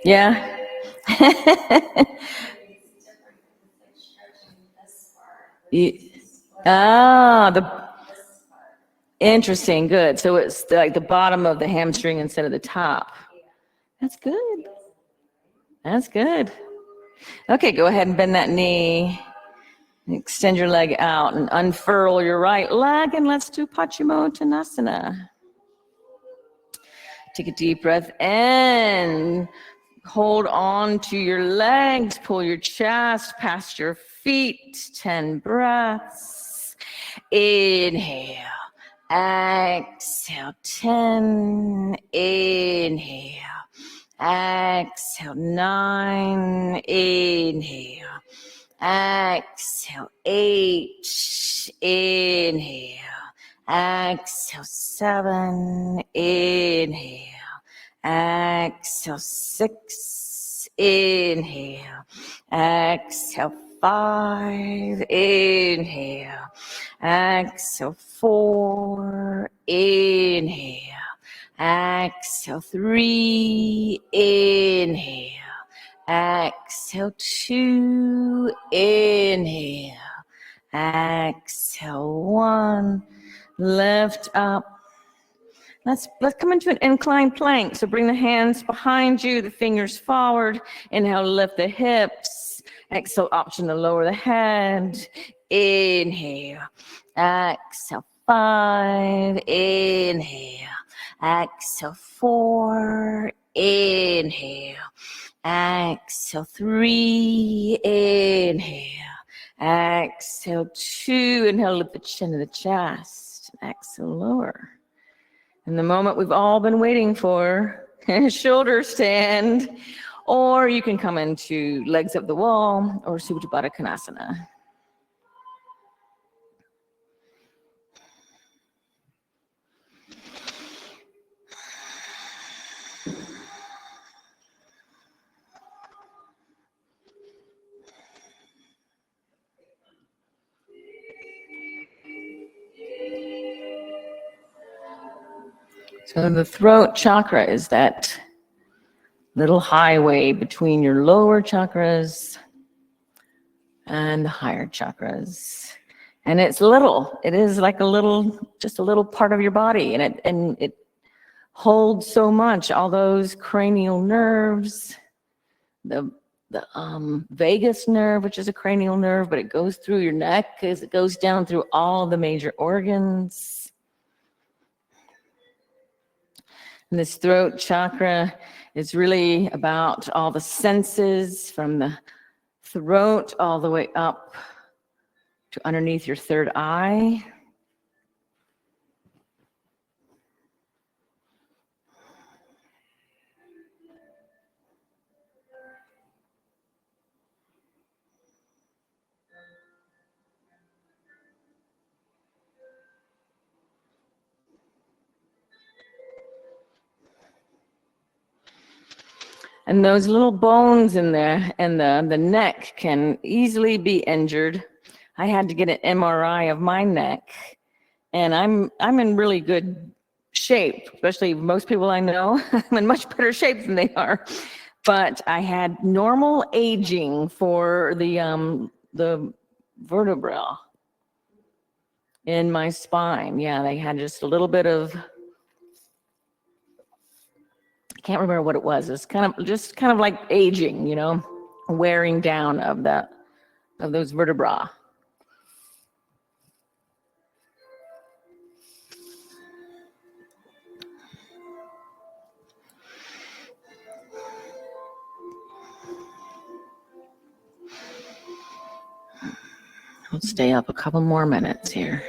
Yeah? Interesting, good. So it's like the bottom of the hamstring instead of the top. That's good. That's good. Okay, go ahead and bend that knee. Extend your leg out and unfurl your right leg, and let's do Paschimottanasana. Take a deep breath in. Hold on to your legs. Pull your chest past your feet. 10 breaths. Inhale. Exhale. 10. Inhale. Exhale. 9. Inhale. Exhale. 8. Inhale. Exhale. 7. Inhale. Exhale. 6. Inhale. Exhale. 5. Inhale. Exhale. 4. Inhale. Exhale. 3. Inhale. Exhale. 2. Inhale. Exhale. 1. Lift up. Let's come into an inclined plank. So bring the hands behind you, the fingers forward. Inhale, lift the hips. Exhale, option to lower the head. Inhale. Exhale. 5. Inhale. Exhale. 4. Inhale. Exhale. 3. Inhale. Exhale. 2. Inhale, lift the chin to the chest. Exhale, lower. And the moment we've all been waiting for, shoulder stand, or you can come into legs up the wall or Supta Baddha Konasana. So the throat chakra is that little highway between your lower chakras and the higher chakras. And it's little. It is like a little, just a little part of your body. And it holds so much, all those cranial nerves, the vagus nerve, which is a cranial nerve, but it goes through your neck as it goes down through all the major organs. And this throat chakra is really about all the senses from the throat all the way up to underneath your third eye. And those little bones in there and the neck can easily be injured. I had to get an MRI of my neck, and I'm in really good shape, especially most people I know. I'm in much better shape than they are. But I had normal aging for the vertebra in my spine. Yeah, they had just a little bit of, I can't remember what it was. It's kind of like aging, you know, wearing down of those vertebrae. Let's stay up a couple more minutes here.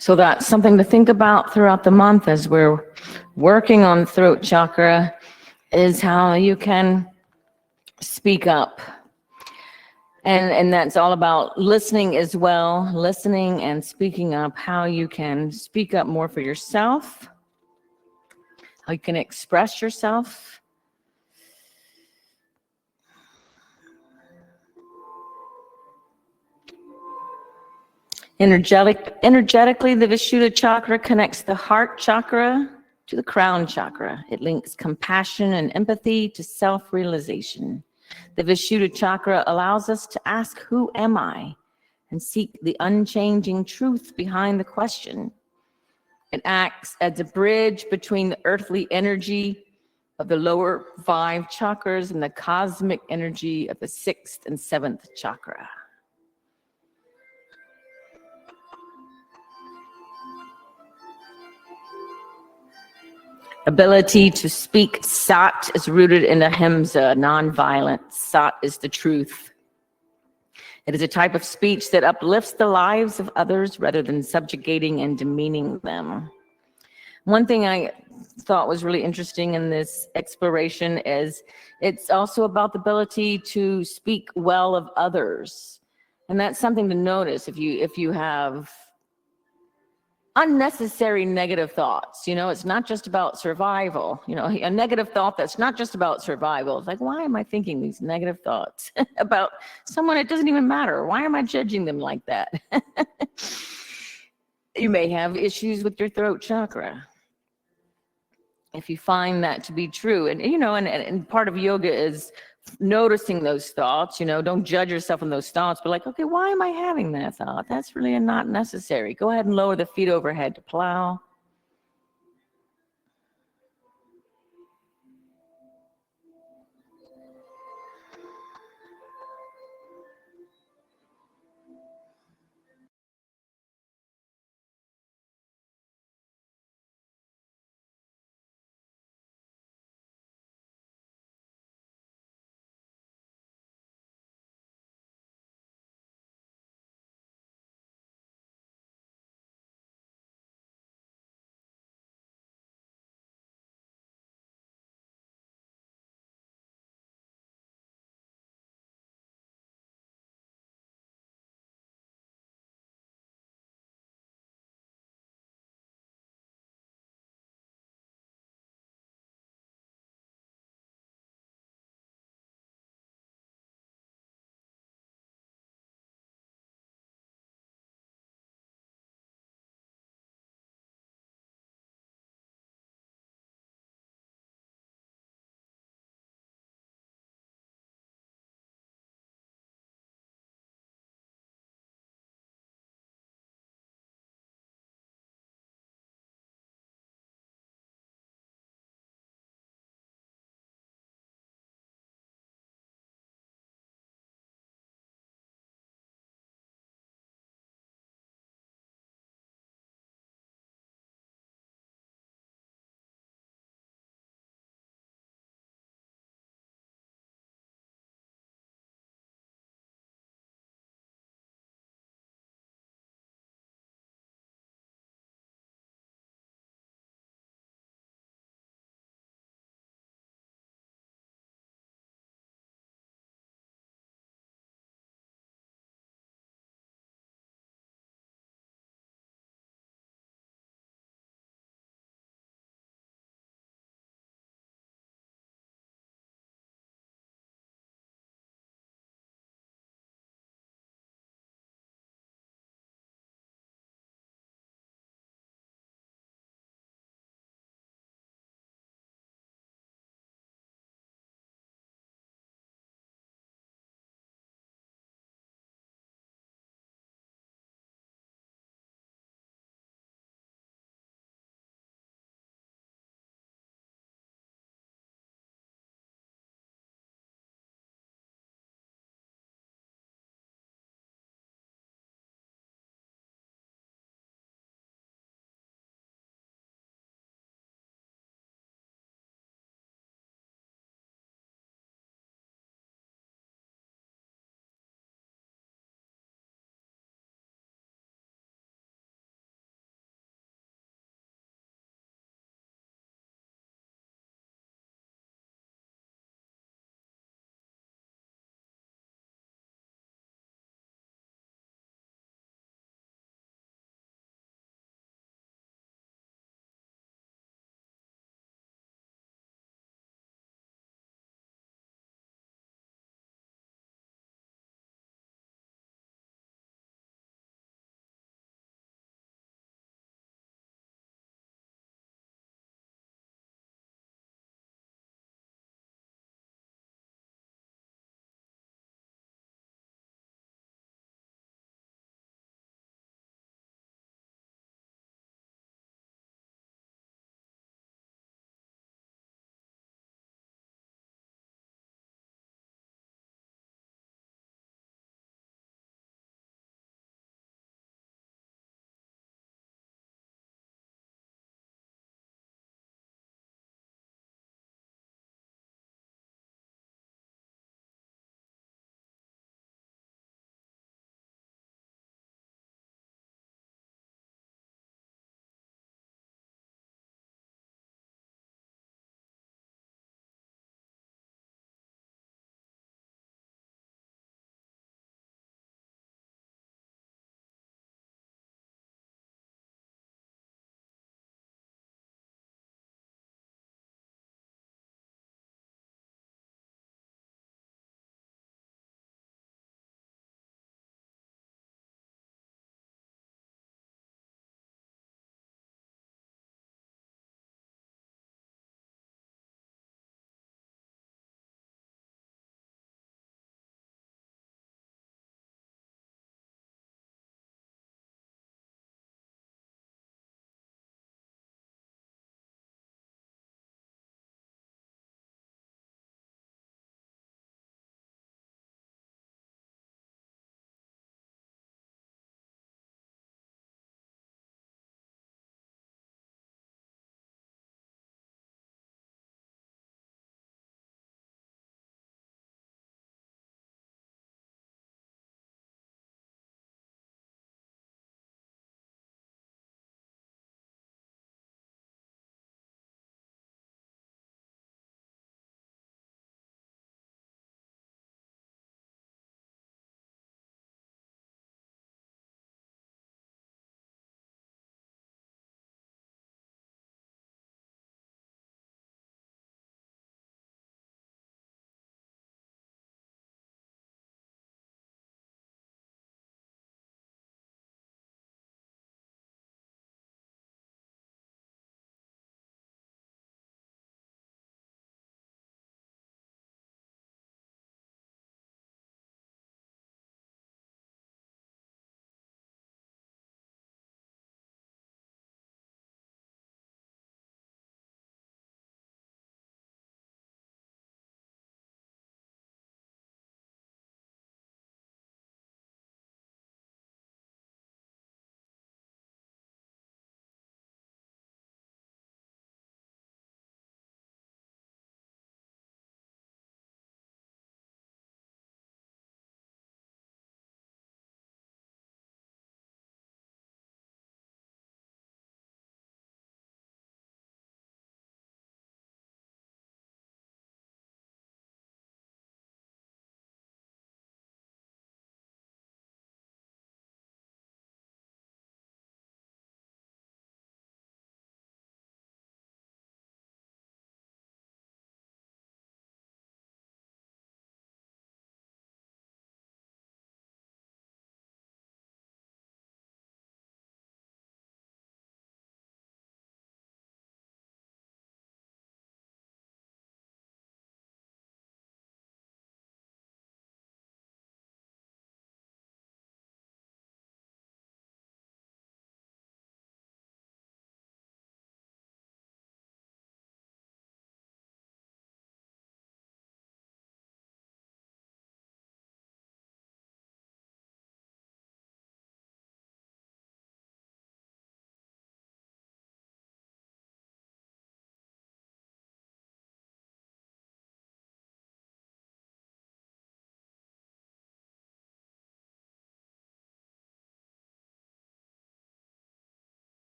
So that's something to think about throughout the month as we're working on throat chakra, is how you can speak up. And that's all about listening as well, listening and speaking up, how you can speak up more for yourself, how you can express yourself. Energetically, the Vishuddha chakra connects the heart chakra to the crown chakra. It links compassion and empathy to self-realization. The Vishuddha chakra allows us to ask, who am I? And seek the unchanging truth behind the question. It acts as a bridge between the earthly energy of the lower 5 chakras and the cosmic energy of the 6th and 7th chakra. Ability to speak Sat is rooted in ahimsa, nonviolence. Sat is the truth. It is a type of speech that uplifts the lives of others rather than subjugating and demeaning them. One thing I thought was really interesting in this exploration is it's also about the ability to speak well of others. And that's something to notice if you have unnecessary negative thoughts. You know, it's not just about survival. You know, a negative thought that's not just about survival. It's like, why am I thinking these negative thoughts about someone? It doesn't even matter. Why am I judging them like that? You may have issues with your throat chakra if you find that to be true. And, you know, and part of yoga is noticing those thoughts. You know, don't judge yourself on those thoughts, but like, okay, why am I having that thought? That's really not necessary. Go ahead and lower the feet overhead to plow.